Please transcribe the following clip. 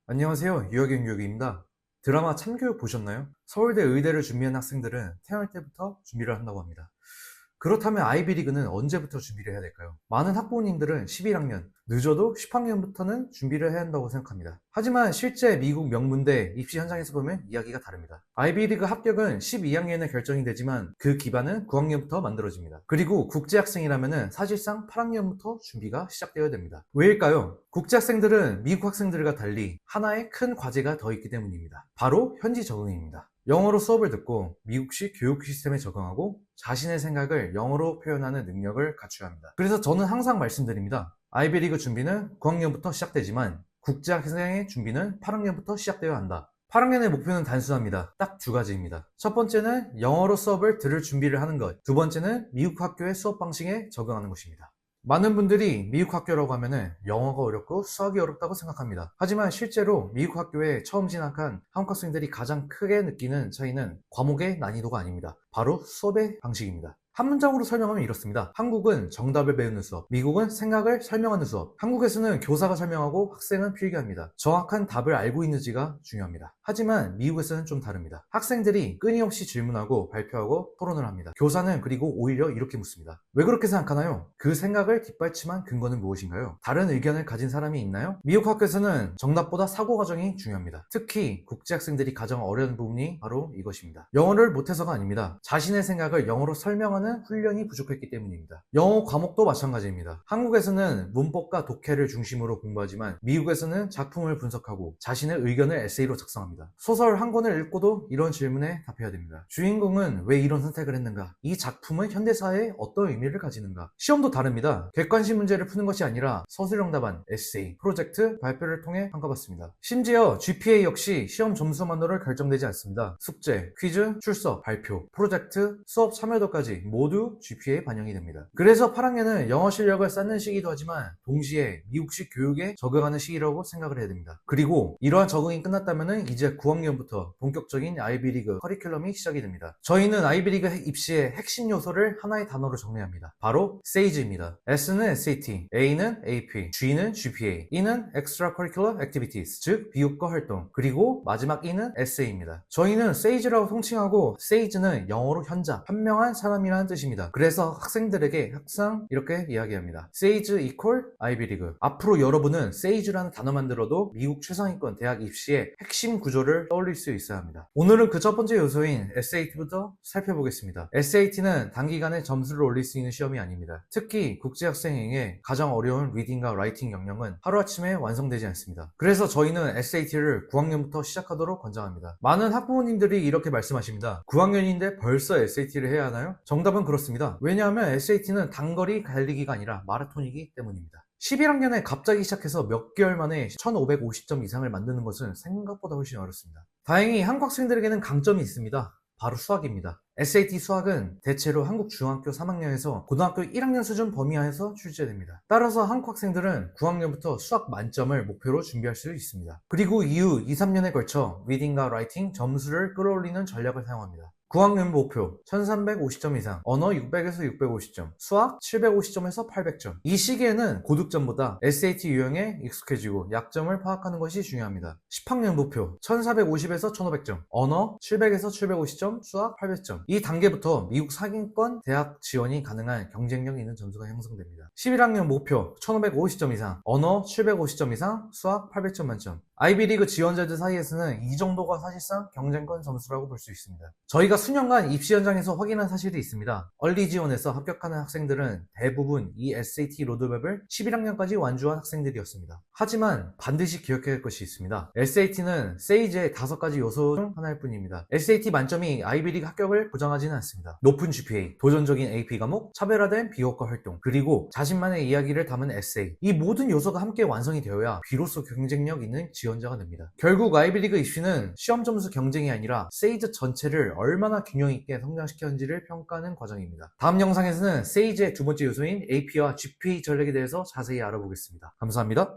안녕하세요. 유학연 교육입니다. 드라마 참교육 보셨나요? 서울대 의대를 준비한 학생들은 태어날 때부터 준비를 한다고 합니다. 그렇다면 아이비리그는 언제부터 준비를 해야 될까요? 많은 학부모님들은 11학년, 늦어도 10학년부터는 준비를 해야 한다고 생각합니다. 하지만 실제 미국 명문대 입시 현장에서 보면 이야기가 다릅니다. 아이비리그 합격은 12학년에 결정이 되지만 그 기반은 9학년부터 만들어집니다. 그리고 국제학생이라면 사실상 8학년부터 준비가 시작되어야 됩니다. 왜일까요? 국제학생들은 미국 학생들과 달리 하나의 큰 과제가 더 있기 때문입니다. 바로 현지 적응입니다. 영어로 수업을 듣고 미국식 교육 시스템에 적응하고 자신의 생각을 영어로 표현하는 능력을 갖춰야 합니다. 그래서 저는 항상 말씀드립니다. 아이비리그 준비는 9학년부터 시작되지만 국제학생의 준비는 8학년부터 시작되어야 한다. 8학년의 목표는 단순합니다. 딱 두 가지입니다. 첫 번째는 영어로 수업을 들을 준비를 하는 것. 두 번째는 미국 학교의 수업 방식에 적응하는 것입니다. 많은 분들이 미국 학교라고 하면은 영어가 어렵고 수학이 어렵다고 생각합니다. 하지만 실제로 미국 학교에 처음 진학한 한국 학생들이 가장 크게 느끼는 차이는 과목의 난이도가 아닙니다. 바로 수업의 방식입니다. 한 문장으로 설명하면 이렇습니다. 한국은 정답을 배우는 수업, 미국은 생각을 설명하는 수업. 한국에서는 교사가 설명하고 학생은 필기합니다. 정확한 답을 알고 있는지가 중요합니다. 하지만 미국에서는 좀 다릅니다. 학생들이 끊임없이 질문하고 발표하고 토론을 합니다. 교사는 그리고 오히려 이렇게 묻습니다. 왜 그렇게 생각하나요? 그 생각을 뒷받침한 근거는 무엇인가요? 다른 의견을 가진 사람이 있나요? 미국 학교에서는 정답보다 사고 과정이 중요합니다. 특히 국제학생들이 가장 어려운 부분이 바로 이것입니다. 영어를 못해서가 아닙니다. 자신의 생각을 영어로 설명하는 훈련이 부족했기 때문입니다. 영어 과목도 마찬가지입니다. 한국에서는 문법과 독해를 중심으로 공부하지만 미국에서는 작품을 분석하고 자신의 의견을 에세이로 작성합니다. 소설 한 권을 읽고도 이런 질문에 답해야 됩니다. 주인공은 왜 이런 선택을 했는가? 이 작품은 현대사에 어떤 의미를 가지는가? 시험도 다릅니다. 객관식 문제를 푸는 것이 아니라 서술형 답안, 에세이, 프로젝트, 발표를 통해 평가받습니다. 심지어 GPA 역시 시험 점수만으로 결정되지 않습니다. 숙제, 퀴즈, 출석, 발표, 프로젝트, 수업 참여도까지 모두 GPA에 반영이 됩니다. 그래서 8학년은 영어 실력을 쌓는 시기도 하지만 동시에 미국식 교육에 적응하는 시기라고 생각을 해야 됩니다. 그리고 이러한 적응이 끝났다면 이제 9학년부터 본격적인 아이비리그 커리큘럼이 시작이 됩니다. 저희는 아이비리그 입시의 핵심 요소를 하나의 단어로 정리합니다. 바로 SAGE입니다. S는 SAT, A는 AP, G는 GPA, E는 Extracurricular Activities, 즉 비효과 활동, 그리고 마지막 E는 Essay입니다. 저희는 SAGE라고 통칭하고 SAGE는 영어로 현자, 현명한 사람이라는 뜻입니다. 그래서 학생들에게 항상 이렇게 이야기합니다. 세이즈 이퀄 아이비리그. 앞으로 여러분은 세이즈라는 단어만 들어도 미국 최상위권 대학 입시의 핵심 구조를 떠올릴 수 있어야 합니다. 오늘은 그 첫 번째 요소인 SAT부터 살펴보겠습니다. SAT는 단기간에 점수를 올릴 수 있는 시험이 아닙니다. 특히 국제학생에게 가장 어려운 리딩과 라이팅 역량은 하루아침에 완성되지 않습니다. 그래서 저희는 SAT를 9학년부터 시작하도록 권장합니다. 많은 학부모님들이 이렇게 말씀하십니다. 9학년인데 벌써 SAT를 해야 하나요? 정답은 그렇습니다. 왜냐하면 SAT는 단거리 달리기가 아니라 마라톤이기 때문입니다. 11학년에 갑자기 시작해서 몇 개월 만에 1550점 이상을 만드는 것은 생각보다 훨씬 어렵습니다. 다행히 한국 학생들에게는 강점이 있습니다. 바로 수학입니다. SAT 수학은 대체로 한국 중학교 3학년에서 고등학교 1학년 수준 범위 하에서 출제됩니다. 따라서 한국 학생들은 9학년부터 수학 만점을 목표로 준비할 수 있습니다. 그리고 이후 2, 3년에 걸쳐 리딩과 라이팅 점수를 끌어올리는 전략을 사용합니다. 9학년 목표 1350점 이상, 언어 600에서 650점, 수학 750점에서 800점. 이 시기에는 고득점보다 SAT 유형에 익숙해지고 약점을 파악하는 것이 중요합니다. 10학년 목표 1450에서 1500점, 언어 700에서 750점, 수학 800점. 이 단계부터 미국 상위권 대학 지원이 가능한 경쟁력 있는 점수가 형성됩니다. 11학년 목표 1550점 이상, 언어 750점 이상, 수학 800점 만점. 아이비리그 지원자들 사이에서는 이 정도가 사실상 경쟁권 점수라고 볼 수 있습니다. 저희가 수년간 입시 현장에서 확인한 사실이 있습니다. 얼리 지원에서 합격하는 학생들은 대부분 이 SAT 로드맵을 11학년까지 완주한 학생들이었습니다. 하지만 반드시 기억해야 할 것이 있습니다. SAT는 세이즈의 5가지 요소 중 하나일 뿐입니다. SAT 만점이 아이비리그 합격을 보장하지는 않습니다. 높은 GPA, 도전적인 AP 과목, 차별화된 비교과 활동, 그리고 자신만의 이야기를 담은 에세이. 이 모든 요소가 함께 완성이 되어야 비로소 경쟁력 있는 지원자가 됩니다. 결국 아이비리그 입시는 시험 점수 경쟁이 아니라 세이즈 전체를 얼마나 균형 있게 성장시켰는지를 평가하는 과정입니다. 다음 영상에서는 세이즈의 두 번째 요소인 AP와 GPA 전략에 대해서 자세히 알아보겠습니다. 감사합니다.